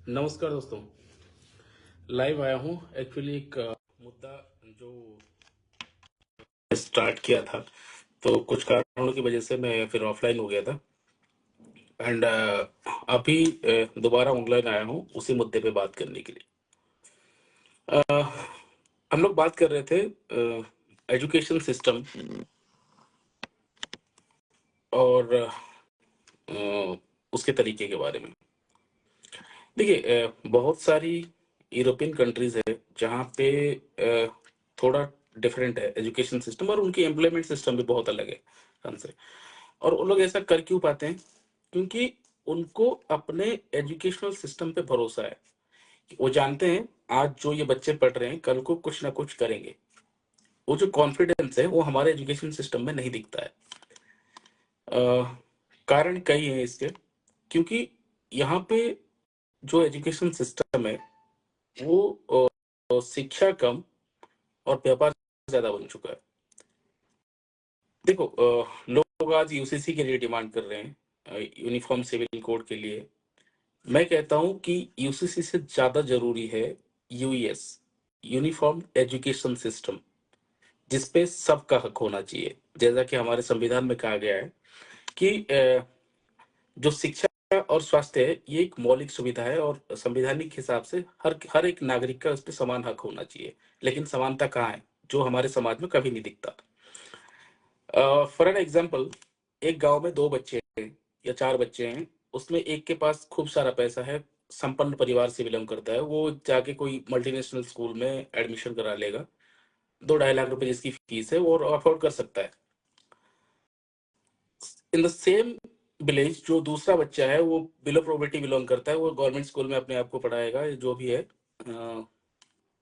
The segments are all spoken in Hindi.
नमस्कार दोस्तों। लाइव आया हूँ एक्चुअली एक मुद्दा जो स्टार्ट किया था, तो कुछ कारणों की वजह से मैं फिर ऑफलाइन हो गया था। एंड अभी दोबारा ऑनलाइन आया हूँ उसी मुद्दे पे बात करने के लिए। अ, हम लोग बात कर रहे थे एजुकेशन सिस्टम और उसके तरीके के बारे में। देखिए, बहुत सारी यूरोपियन कंट्रीज है जहाँ पे थोड़ा डिफरेंट है एजुकेशन सिस्टम, और उनकी एम्प्लॉयमेंट सिस्टम भी बहुत अलग है हमसे। और वो लोग ऐसा कर क्यों पाते हैं? क्योंकि उनको अपने एजुकेशनल सिस्टम पे भरोसा है। वो जानते हैं आज जो ये बच्चे पढ़ रहे हैं कल को कुछ ना कुछ करेंगे। वो जो कॉन्फिडेंस है वो हमारे एजुकेशन सिस्टम में नहीं दिखता है। अ, कारण कई हैं इसके। क्योंकि यहाँ पे जो एजुकेशन सिस्टम है वो शिक्षा कम और व्यापार ज्यादा बन चुका है। देखो, लोग आज यूसीसी के लिए डिमांड कर रहे हैं, यूनिफॉर्म सिविल कोड के लिए। मैं कहता हूं कि यूसीसी से ज्यादा जरूरी है यूईएस, यूनिफॉर्म एजुकेशन सिस्टम, जिसपे सबका हक होना चाहिए। जैसा कि हमारे संविधान में कहा गया है कि जो शिक्षा और स्वास्थ्य है ये एक मौलिक सुविधा है, और संवैधानिक हिसाब से हर हर एक नागरिक का उस पर समान हक होना चाहिए। लेकिन समानता कहाँ है, जो हमारे समाज में कभी नहीं दिखता। फॉर एन एग्जाम्पल, एक गांव में दो बच्चे हैं या चार बच्चे हैं, उसमें एक के पास खूब सारा पैसा है, संपन्न परिवार से बिलोंग करता है, वो जाके कोई मल्टीनेशनल स्कूल में एडमिशन करा लेगा। 2-2.5 लाख रुपए जिसकी फीस है वो अफोर्ड कर सकता है। इन द सेम विलेज जो दूसरा बच्चा है वो बिलो पॉवर्टी बिलोंग करता है, वो गवर्नमेंट स्कूल में अपने आप को पढ़ाएगा, जो भी है।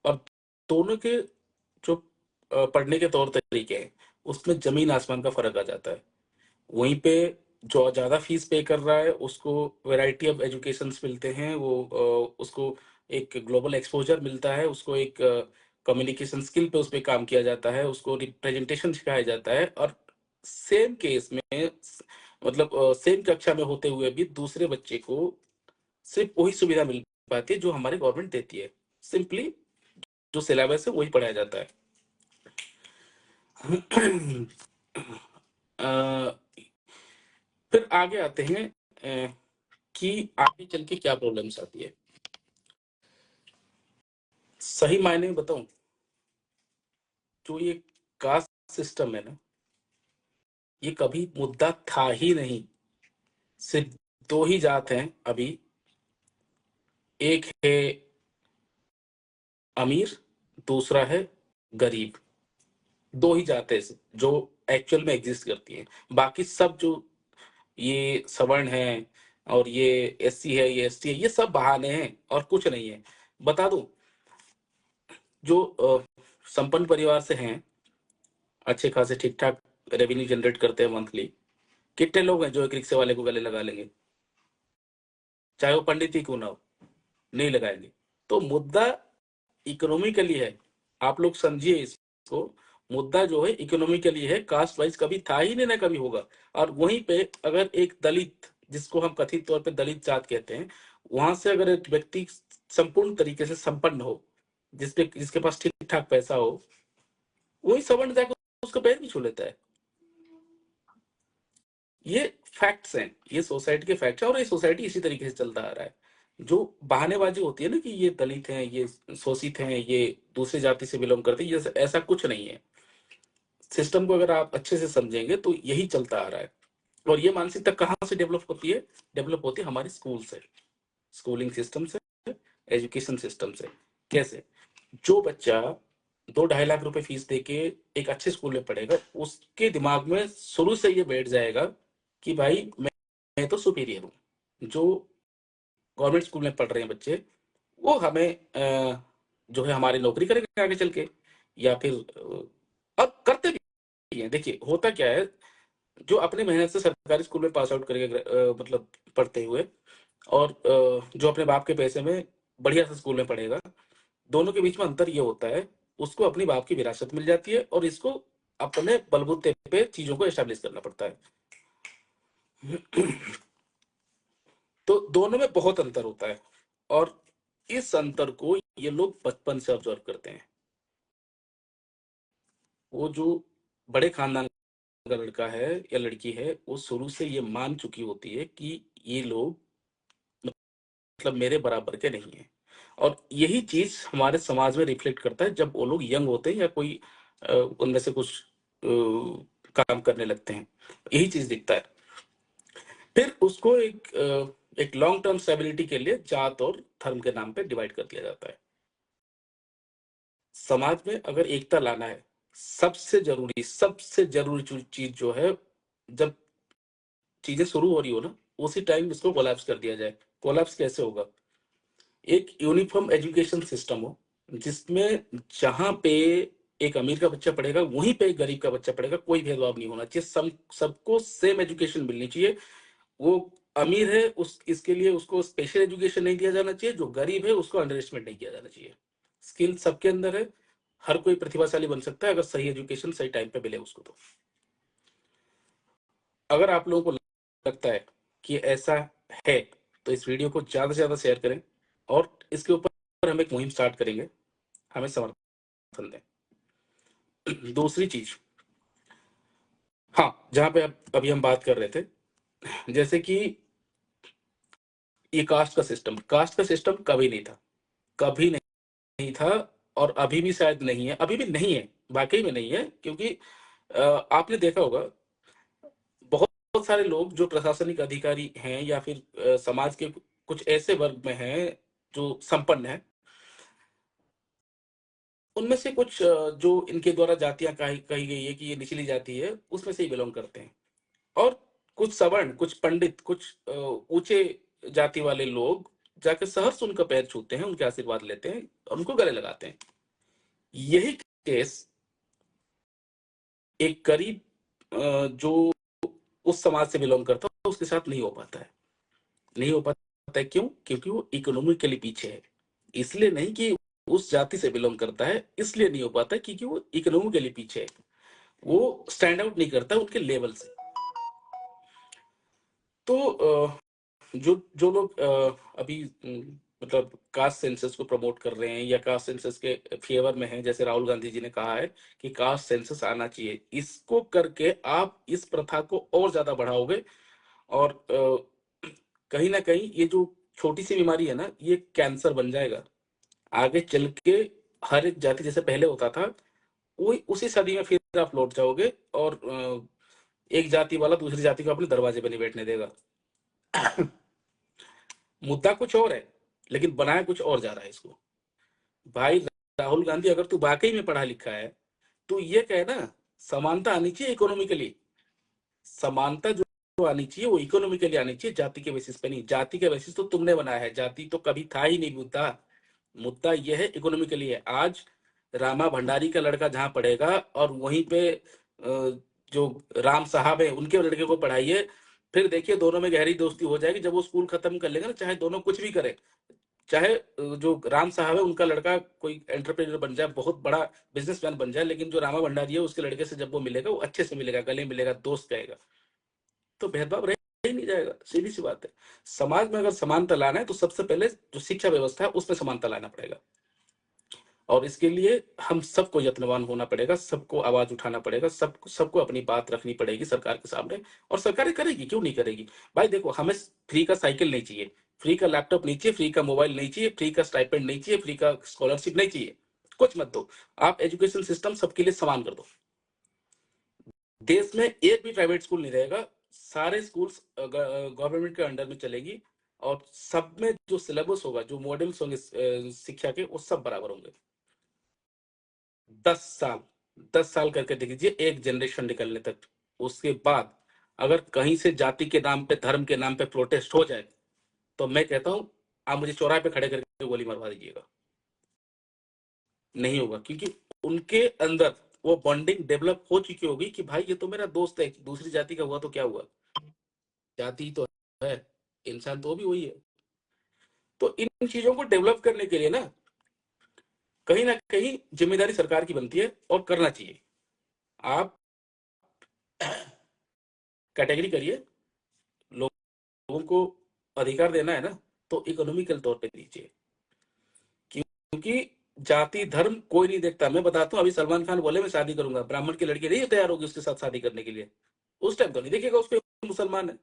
और दोनों के जो पढ़ने के तौर तरीके हैं उसमें जमीन आसमान का फर्क आ जाता है। वहीं पे जो ज्यादा फीस पे कर रहा है उसको वैरायटी ऑफ एजुकेशंस मिलते हैं, वो उसको एक ग्लोबल एक्सपोजर मिलता है, उसको एक कम्युनिकेशन स्किल पे उस पे काम किया जाता है, उसको रिप्रेजेंटेशन सिखाया जाता है। और सेम केस में मतलब सेम कक्षा में होते हुए भी दूसरे बच्चे को सिर्फ वही सुविधा मिल पाती है जो हमारी गवर्नमेंट देती है। सिंपली जो सिलेबस है वही पढ़ाया जाता है। अ, फिर आगे आते हैं कि आगे चल के क्या प्रॉब्लम्स आती है। सही मायने में बताऊं, जो ये कास्ट सिस्टम है ना, ये कभी मुद्दा था ही नहीं। सिर्फ दो ही जात हैं अभी, एक है अमीर, दूसरा है गरीब। दो ही जातें जो एक्चुअल में एग्जिस्ट करती हैं। बाकी सब जो ये सवर्ण है और ये एससी है, ये एसटी है, ये सब बहाने हैं और कुछ नहीं है। बता दूं, जो संपन्न परिवार से हैं, अच्छे खासे ठीक ठाक रेवेन्यू जनरेट करते हैं मंथली, कितने लोग हैं जो एक रिक्शे वाले को गले लगा लेंगे? चाहे वो पंडित ही क्यों ना हो, नहीं लगाएंगे। तो मुद्दा इकोनॉमिकली है। आप लोग समझिए इसको। मुद्दा जो है इकोनॉमिकली है, कास्ट वाइज कभी था ही नहीं, ना कभी होगा। और वहीं पे अगर एक दलित, जिसको हम कथित तौर पे दलित जात कहते हैं, वहां से अगर एक व्यक्ति संपूर्ण तरीके से संपन्न हो, जिसके पास ठीक ठाक पैसा हो, वही सवर्ण जाकर उसका पैर भी छू लेता है। ये फैक्ट्स हैं, ये सोसाइटी के फैक्ट्स हैं, और ये सोसाइटी इसी तरीके से चलता आ रहा है। जो बहानेबाजी होती है ना कि ये दलित हैं, ये शोषित हैं, ये दूसरी जाति से बिलोंग करते हैं, ये ऐसा कुछ नहीं है। सिस्टम को अगर आप अच्छे से समझेंगे तो यही चलता आ रहा है। और ये मानसिकता कहाँ से डेवलप होती है? डेवलप होती है हमारे स्कूल से, स्कूलिंग सिस्टम से, एजुकेशन सिस्टम से। कैसे? जो बच्चा 2-2.5 लाख रुपए फीस देके एक अच्छे स्कूल में पढ़ेगा, उसके दिमाग में शुरू से ये बैठ जाएगा कि भाई मैं तो सुपीरियर हूँ। जो गवर्नमेंट स्कूल में पढ़ रहे हैं बच्चे, वो हमें जो है हमारी नौकरी करेंगे आगे चल के, या फिर और करते भी हैं। देखिए होता क्या है, जो अपनी मेहनत से सरकारी स्कूल में पास आउट करेंगे, मतलब पढ़ते हुए, और जो अपने बाप के पैसे में बढ़िया से स्कूल में पढ़ेगा, दोनों के बीच में अंतर ये होता है, उसको अपनी बाप की विरासत मिल जाती है और इसको अपने बलबूते पे चीजों को एस्टेब्लिश करना पड़ता है। तो दोनों में बहुत अंतर होता है। और इस अंतर को ये लोग बचपन से ऑब्जर्व करते हैं। वो जो बड़े खानदान का लड़का है या लड़की है, वो शुरू से ये मान चुकी होती है कि ये लोग मतलब मेरे बराबर के नहीं हैं। और यही चीज़ हमारे समाज में रिफ्लेक्ट करता है जब वो लोग यंग होते हैं या कोई उनमें से कुछ काम करने लगते हैं, यही चीज़ दिखता है। फिर उसको एक लॉन्ग टर्म स्टेबिलिटी के लिए जात और धर्म के नाम पे डिवाइड कर दिया जाता है। समाज में अगर एकता लाना है, सबसे जरूरी चीज जो है, जब चीजें शुरू हो रही हो ना, उसी टाइम इसको कोलैप्स कर दिया जाए। कोलैप्स कैसे होगा? एक यूनिफॉर्म एजुकेशन सिस्टम हो, जिसमें जहां पे एक अमीर का बच्चा पढ़ेगा वहीं पे एक गरीब का बच्चा पढ़ेगा, कोई भेदभाव नहीं होना चाहिए, सबको सेम एजुकेशन मिलनी चाहिए। वो अमीर है, उस इसके लिए उसको स्पेशल एजुकेशन नहीं दिया जाना चाहिए, जो गरीब है उसको अंडर एस्टिमेट नहीं किया जाना चाहिए। स्किल सबके अंदर है, हर कोई प्रतिभाशाली बन सकता है अगर सही एजुकेशन सही टाइम पे मिले उसको। तो अगर आप लोगों को लगता है कि ऐसा है, तो इस वीडियो को ज्यादा से ज्यादा शेयर करें और इसके ऊपर हम एक मुहिम स्टार्ट करेंगे। हमें समर्थन दें। दूसरी चीज, हाँ, जहां पे अभी हम बात कर रहे थे, जैसे कि ये कास्ट का सिस्टम कभी नहीं था, कभी नहीं था, और अभी भी शायद नहीं है, अभी भी नहीं है, वाकई में नहीं है। क्योंकि आपने देखा होगा, बहुत बहुत सारे लोग जो प्रशासनिक अधिकारी हैं या फिर समाज के कुछ ऐसे वर्ग में हैं जो संपन्न है, उनमें से कुछ जो इनके द्वारा जातियां कही गई है कि ये निचली जाति है, उसमें से ही बिलोंग करते हैं। और कुछ सवर्ण, कुछ पंडित, कुछ ऊंचे जाति वाले लोग जाकर सहर्ष उनका पैर छूते हैं, उनके आशीर्वाद लेते हैं और उनको गले लगाते हैं। यही केस एक गरीब जो उस समाज से बिलोंग करता है उसके साथ नहीं हो पाता है। नहीं हो पाता है क्यों? क्योंकि वो इकोनॉमिकली पीछे है। इसलिए नहीं कि उस जाति से बिलोंग करता है, इसलिए नहीं हो पाता है क्योंकि वो इकोनॉमिकली पीछे है। वो स्टैंड आउट नहीं करता उनके लेवल से। तो जो जो लोग अभी मतलब कास्ट सेंसस को प्रमोट कर रहे हैं या कास्ट सेंसस के फेवर में हैं, जैसे राहुल गांधी जी ने कहा है कि कास्ट सेंसस आना चाहिए, इसको करके आप इस प्रथा को और ज्यादा बढ़ाओगे। और कहीं ना कहीं ये जो छोटी सी बीमारी है ना, ये कैंसर बन जाएगा आगे चल के। हर एक जाति जैसे पहले होता था, वही उसी सदी में फिर आप लौट जाओगे, और एक जाति वाला दूसरी जाति को अपने दरवाजे पे नहीं बैठने देगा। मुद्दा कुछ और है, लेकिन बनाया कुछ और जा रहा है इसको। भाई राहुल गांधी, अगर तू वाकई में पढ़ा लिखा है, तो ये कहे ना, समानता आनी चाहिए इकोनॉमिकली। समानता जो आनी चाहिए वो इकोनॉमिकली आनी चाहिए, जाति के बेसिस पे नहीं। जाति के बेसिस तो तुमने बनाया है, जाति तो कभी था ही नहीं मुद्दा। मुद्दा ये है इकोनॉमिकली है। आज रामा भंडारी का लड़का जहां पढ़ेगा और वहीं पे जो राम साहब है उनके लड़के को पढ़ाइए, फिर देखिए दोनों में गहरी दोस्ती हो जाएगी। जब वो स्कूल खत्म कर लेगा ना, चाहे दोनों कुछ भी करें, चाहे जो राम साहब है उनका लड़का कोई एंटरप्रेन्योर बन जाए, बहुत बड़ा बिजनेसमैन बन जाए, लेकिन जो रामा भंडारी है उसके लड़के से जब वो मिलेगा, वो अच्छे से मिलेगा, गले मिलेगा, दोस्त कहेगा, तो भेदभाव रह ही नहीं जाएगा। सीधी सी बात है। समाज में अगर समानता लाना है तो सबसे पहले जो शिक्षा व्यवस्था है उसमें समानता लाना पड़ेगा। और इसके लिए हम सबको यत्नवान होना पड़ेगा, सबको आवाज उठाना पड़ेगा, सबको सबको अपनी बात रखनी पड़ेगी सरकार के सामने। और सरकारें करेगी, क्यों नहीं करेगी? भाई देखो, हमें फ्री का साइकिल नहीं चाहिए, फ्री का लैपटॉप नहीं चाहिए, फ्री का मोबाइल नहीं चाहिए, फ्री का स्टाइपेंड नहीं चाहिए, फ्री का स्कॉलरशिप नहीं चाहिए, कुछ मत दो। आप एजुकेशन सिस्टम सबके लिए समान कर दो। देश में एक भी प्राइवेट स्कूल नहीं रहेगा, सारे स्कूल्स गवर्नमेंट के अंडर में चलेगी। और सब में जो सिलेबस होगा, जो मॉडल्स होंगे शिक्षा के, वो सब बराबर होंगे। 10 साल, 10 साल करके देख लीजिए, एक जनरेशन निकलने तक। उसके बाद अगर कहीं से जाति के नाम पे, धर्म के नाम पे प्रोटेस्ट हो जाए, तो मैं कहता हूं आप मुझे चौराहे पे खड़े करके गोली मरवा दीजिएगा। नहीं होगा, क्योंकि उनके अंदर वो बॉन्डिंग डेवलप हो चुकी होगी कि भाई ये तो मेरा दोस्त है, दूसरी जाति का हुआ तो क्या हुआ, जाति तो है, इंसान तो भी वही है। तो इन चीजों को डेवलप करने के लिए ना कहीं जिम्मेदारी सरकार की बनती है और करना चाहिए। आप कैटेगरी करिए, लोगों को अधिकार देना है ना, तो इकोनॉमिकल तौर पे दीजिए, क्योंकि जाति धर्म कोई नहीं देखता। मैं बताता हूँ, अभी सलमान खान बोले मैं शादी करूंगा, ब्राह्मण की लड़की नहीं तैयार होगी उसके साथ शादी करने के लिए, उस टाइम तो नहीं देखेगा उसको मुसलमान है,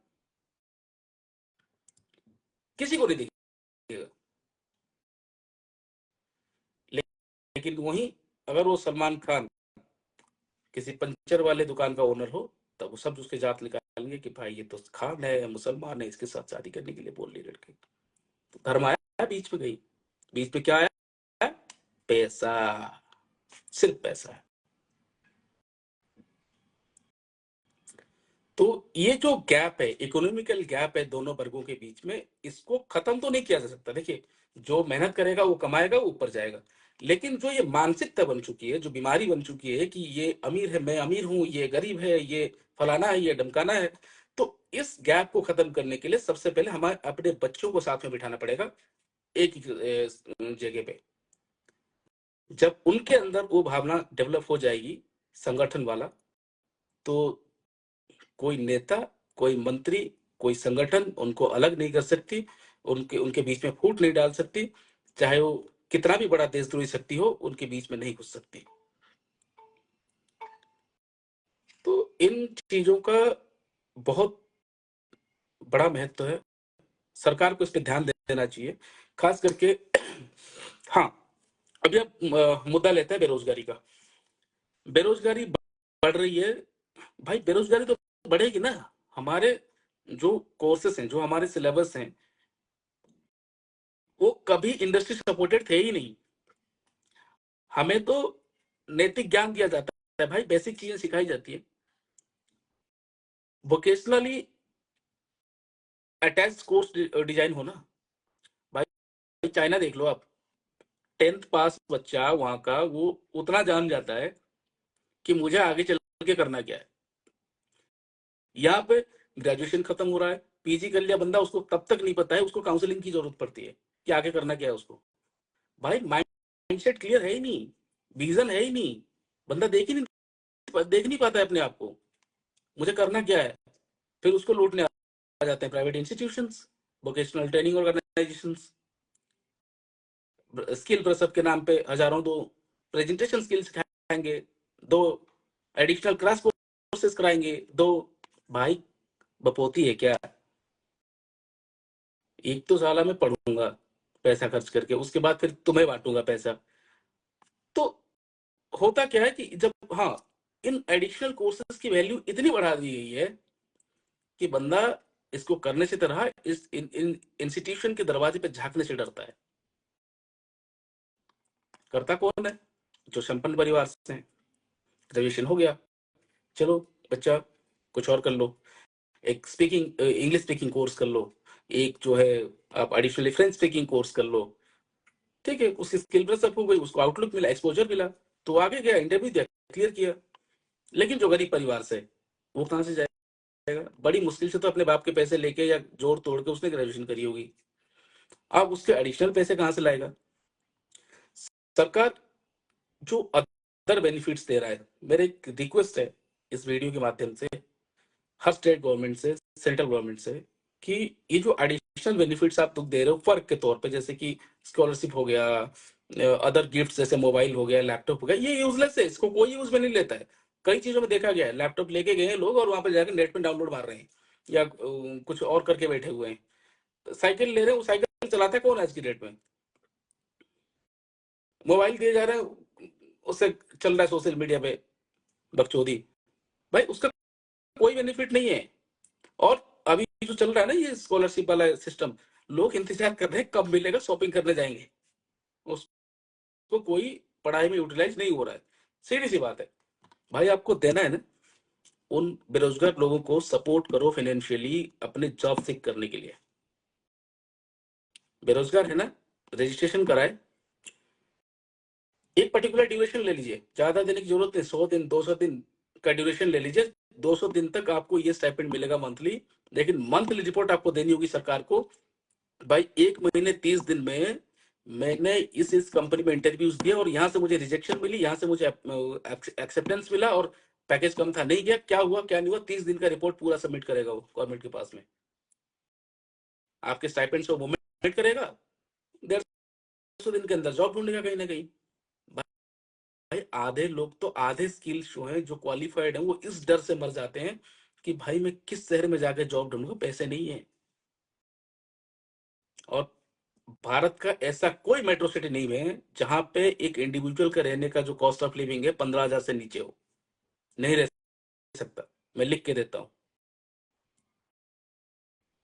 किसी को नहीं देखेगा। लेकिन वहीं अगर वो सलमान खान किसी पंचर वाले दुकान का ओनर हो, तब वो सब उसके जात निकालेंगे कि भाई ये तो खान है, मुसलमान है, इसके साथ शादी करने के लिए बोल रही लड़की। तो धर्म आया बीच में, गई बीच में, क्या आया? पैसा, सिर्फ पैसा है। तो ये जो गैप है, इकोनॉमिकल गैप है दोनों वर्गों के बीच में, इसको खत्म तो नहीं किया जा सकता। देखिए, जो मेहनत करेगा वो कमाएगा, वो ऊपर जाएगा। लेकिन जो ये मानसिकता बन चुकी है, जो बीमारी बन चुकी है कि ये अमीर है, मैं अमीर हूं, ये गरीब है, ये फलाना है, ये ढमकाना है, तो इस गैप को खत्म करने के लिए सबसे पहले हमें अपने बच्चों को साथ में बिठाना पड़ेगा एक ही जगह पे। जब उनके अंदर वो भावना डेवलप हो जाएगी संगठन वाला, तो कोई नेता, कोई मंत्री, कोई संगठन उनको अलग नहीं कर सकती, उनके उनके बीच में फूट नहीं डाल सकती। चाहे वो कितना भी बड़ा देशद्रोही शक्ति हो, उनके बीच में नहीं घुस सकती। तो इन चीजों का बहुत बड़ा महत्व है, सरकार को इस पे ध्यान देना चाहिए, खास करके। हाँ, अभी आप मुद्दा लेते हैं बेरोजगारी का। बेरोजगारी बढ़ रही है, भाई बेरोजगारी तो बढ़ेगी ना। हमारे जो कोर्सेस हैं, जो हमारे सिलेबस हैं, वो कभी इंडस्ट्री सपोर्टेड थे ही नहीं। हमें तो नैतिक ज्ञान दिया जाता है भाई, बेसिक चीजें सिखाई जाती है। वोकेशनली अटैच कोर्स डिजाइन हो ना भाई। चाइना देख लो आप, 10th पास बच्चा वहां का, वो उतना जान जाता है कि मुझे आगे चल के करना क्या है। यहाँ पे ग्रेजुएशन खत्म हो रहा है, पीजी कर लिया बंदा, उसको तब तक नहीं पता है, उसको काउंसलिंग की जरूरत पड़ती है कि आगे करना क्या है उसको। भाई माइंडसेट क्लियर है ही नहीं, विजन है ही नहीं, बंदा देख नहीं पाता है अपने आप को, मुझे करना क्या है। फिर उसको लूटने आ जाते हैं private institutions, vocational training organisations, skill प्रसव के नाम पे हजारों दो प्रेजेंटेशन स्किल्स सिखाएंगे, दो एडिशनल क्लास कोर्सेज कराएंगे, दो। भाई बपोती है क्या? एक तो साला मैं पढ़ूंगा पैसा खर्च करके, उसके बाद फिर तुम्हें बांटूंगा पैसा। तो होता क्या है कि जब, हाँ, इन एडिशनल कोर्सेज की वैल्यू इतनी बढ़ा दी गई है कि बंदा इसको करने से तरह इस इन इंस्टीट्यूशन के दरवाजे पे झांकने से डरता है। करता कौन है? जो संपन्न परिवार से हैं। ग्रेजुएशन हो गया, चलो बच्चा कुछ और कर लो, एक स्पीकिंग इंग्लिश स्पीकिंग कोर्स कर लो, एक जो है आप एडिशनली फ्रेंच स्पीकिंग कोर्स कर लो। ठीक है, उसकी स्किल ब्रशअप हो गई, उसको आउटलुक मिला, एक्सपोजर मिला, तो आगे गया, इंटरव्यू दिया, क्लियर किया। लेकिन जो गरीब परिवार से, वो कहाँ से जाएगा? बड़ी मुश्किल से तो अपने बाप के पैसे लेके या जोड़ तोड़ के उसने ग्रेजुएशन करी होगी, अब उसके एडिशनल पैसे कहाँ से लाएगा? सरकार जो अदर बेनिफिट्स दे रहा है, मेरे एक रिक्वेस्ट है इस वीडियो के माध्यम से हर स्टेट गवर्नमेंट से, सेंट्रल गवर्नमेंट से, कि ये जो एडिशनल बेनिफिट्स आप लोग दे रहे हो फर्क के तौर पे, जैसे कि स्कॉलरशिप हो गया, अदर गिफ्ट जैसे मोबाइल हो गया, लैपटॉप हो गया, ये यूजलेस है, इसको कोई यूज में नहीं लेता है। कई चीजों में देखा गया है, लैपटॉप लेके गए हैं लोग और वहां पर जाकर नेट पे डाउनलोड मार रहे हैं, या कुछ और करके बैठे हुए हैं। साइकिल ले रहे हैं, वो साइकिल चलाता है कौन आज की डेट में? मोबाइल दिए जा रहे हैं, उससे चल रहा है सोशल मीडिया पे बकचोदी। भाई उसका कोई बेनिफिट नहीं है। और अभी जो चल रहा है ना ये स्कॉलरशिप वाला सिस्टम, लोग इंतजार कर रहे हैं कब मिलेगा, शॉपिंग करने जाएंगे, उसको कोई पढ़ाई में यूटिलाइज नहीं हो रहा है। सीधी सी बात है भाई, आपको देना है ना, उन बेरोजगार लोगों को सपोर्ट करो फाइनेंशियली अपने जॉब सिक करने के लिए। बेरोजगार है ना, रजिस्ट्रेशन कराए, एक पर्टिकुलर ड्यूरेशन ले लीजिए, ज्यादा देने की जरूरत नहीं, 100 दिन 200 दिन का ड्यूरेशन ले लीजिए, 200 दिन तक आपको ये स्टाइपेंड मिलेगा मंथली। लेकिन मंथली रिपोर्ट आपको देनी होगी सरकार को, भाई 1 महीने 30 दिन में मैंने इस कंपनी में इंटरव्यूज दिया और यहाँ से मुझे रिजेक्शन मिली, यहाँ से मुझे एक्सेप्टेंस मिला, और पैकेज कम था, नहीं गया, क्या हुआ क्या नहीं हुआ, 30 दिन का रिपोर्ट पूरा सबमिट करेगा वो गवर्नमेंट के पास में। आपके स्टाइपेंड से वो वेट करेगा, 150 दिन के अंदर जॉब ढूंढेगा कहीं ना कहीं। भाई आधे लोग तो, आधे स्किल जो है, जो क्वालिफाइड है, वो इस डर से मर जाते हैं कि भाई मैं किस शहर में जाकर जॉब ढूंढूंगा, पैसे नहीं है। और भारत का ऐसा कोई मेट्रो सिटी नहीं है जहां पे एक इंडिविजुअल का रहने का जो कॉस्ट ऑफ लिविंग है 15,000 से नीचे हो। नहीं रह सकता, मैं लिख के देता हूँ।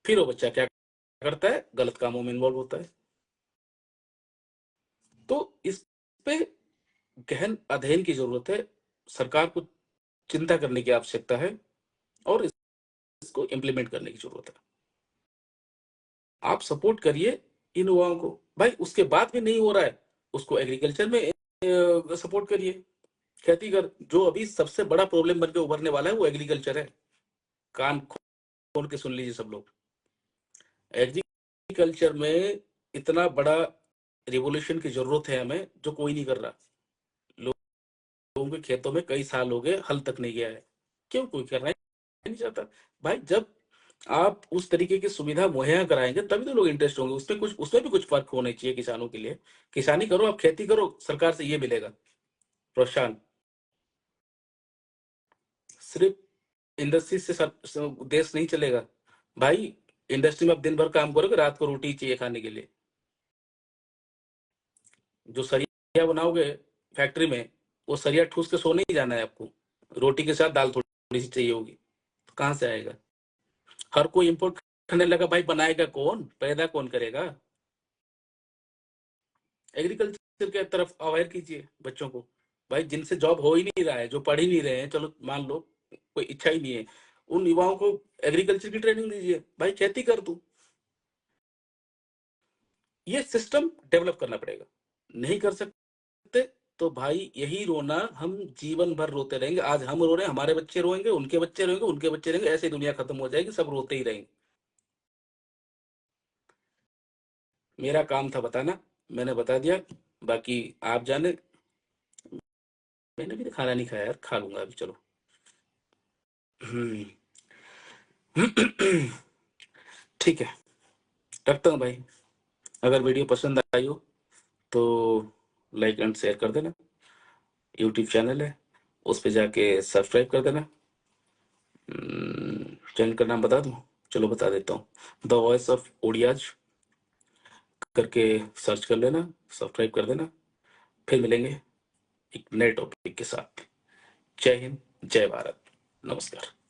फिर वो बच्चा क्या करता है, गलत कामों में इन्वॉल्व होता है। तो इस पे गहन अध्ययन की जरूरत है, सरकार को चिंता करने की आवश्यकता है, और इसको इम्प्लीमेंट करने की जरूरत है। आप सपोर्ट करिए इन युवाओं को। भाई उसके बाद भी नहीं हो रहा है, उसको एग्रीकल्चर में सपोर्ट करिए, खेती कर। जो अभी सबसे बड़ा प्रॉब्लम बन के उभरने वाला है वो एग्रीकल्चर है। कान खोल के सुन लीजिए सब लोग, एग्रीकल्चर में इतना बड़ा रिवोल्यूशन की जरूरत है हमें, जो कोई नहीं कर रहा। लोगों के खेतों में कई साल हो गए, हल तक नहीं गया है। क्यों कोई करना ही नहीं चाहता? भाई जब आप उस तरीके की सुविधा मुहैया कराएंगे तभी तो लोग इंटरेस्ट होंगे। उसमें कुछ, उसमें भी कुछ फर्क होना चाहिए किसानों के लिए। किसानी करो, आप खेती करो, सरकार से ये मिलेगा प्रोत्साहन। सिर्फ इंडस्ट्री से देश नहीं चलेगा भाई। इंडस्ट्री में आप दिन भर काम करोगे, रात को रोटी चाहिए खाने के लिए। जो सरिया बनाओगे फैक्ट्री में, वो सरिया ठूस के सोने ही जाना है आपको, रोटी के साथ दाल थोड़ी सी चाहिए होगी, तो कहाँ से आएगा? हर कोई इंपोर्ट करने लगा, भाई बनाएगा कौन, पैदा कौन करेगा? एग्रीकल्चर के तरफ अवेयर कीजिए बच्चों को। भाई जिनसे जॉब हो ही नहीं रहा है, जो पढ़ ही नहीं रहे हैं, चलो मान लो कोई इच्छा ही नहीं है, उन युवाओं को एग्रीकल्चर की ट्रेनिंग दीजिए। भाई खेती कर तू, ये सिस्टम डेवलप करना पड़ेगा। नहीं कर सकते तो भाई यही रोना हम जीवन भर रोते रहेंगे। आज हम रो रहे हैं, हमारे बच्चे रोएंगे, उनके बच्चे रोएंगे, उनके बच्चे रोएंगे, ऐसे ही दुनिया खत्म हो जाएगी, सब रोते ही रहेंगे। मेरा काम था बताना, मैंने बता दिया। बाकी आप जाने, मैंने भी तो खाना नहीं खाया यार, खा लूंगा अभी, चलो। हम्म। ठीक है, रखता हूँ भाई। अगर वीडियो पसंद आई हो तो लाइक एंड शेयर कर देना। यूट्यूब चैनल है, उस पे जाके सब्सक्राइब कर देना। चैनल का नाम बता दूं? चलो बता देता हूँ, द वॉइस ऑफ ओडियाज करके सर्च कर लेना, सब्सक्राइब कर देना। फिर मिलेंगे एक नए टॉपिक के साथ। जय हिंद, जय भारत, नमस्कार।